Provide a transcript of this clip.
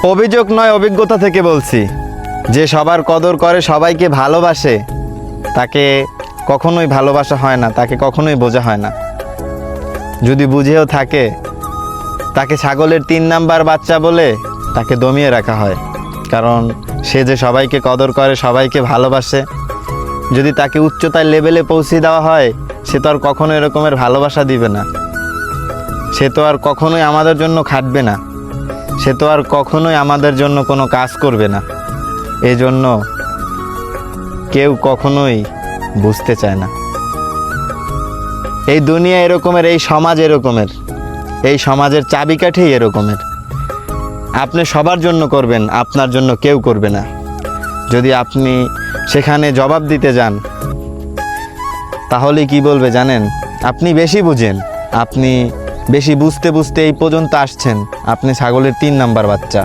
অভিযোগ নয়, অভিজ্ঞতা থেকে বলছি। যে সবার কদর করে, সবাইকে ভালোবাসে, তাকে কখনোই ভালোবাসা হয় না, তাকে কখনোই বোঝা হয় না। যদি বুঝেও থাকে, তাকে ছাগলের 3 নাম্বার বাচ্চা বলে তাকে দমিয়ে রাখা হয়। কারণ সে যে সবাইকে কদর করে, সবাইকে ভালোবাসে, যদি তাকে উচ্চতার লেভেলে পৌঁছে দেওয়া হয়, সে তো আর কখনো এরকমের ভালোবাসা দিবে না। সে তো আর কখনোই আমাদের জন্য খাটবে না, সে তো আর কখনোই আমাদের জন্য কোনো কাজ করবে না। এই জন্য কেউ কখনোই বুঝতে চায় না। এই দুনিয়া এরকমের, এই সমাজ এরকমের, এই সমাজের চাবিকাঠি এরকমের। আপনি সবার জন্য করবেন, আপনার জন্য কেউ করবে না। যদি আপনি সেখানে জবাব দিতে যান, তাহলে কি বলবে জানেন? আপনি বেশি বুঝেন, আপনি বেশি বুঝতে বুঝতে এই পর্যন্ত আসছেন, আপনি ছাগলের 3 নাম্বার বাচ্চা।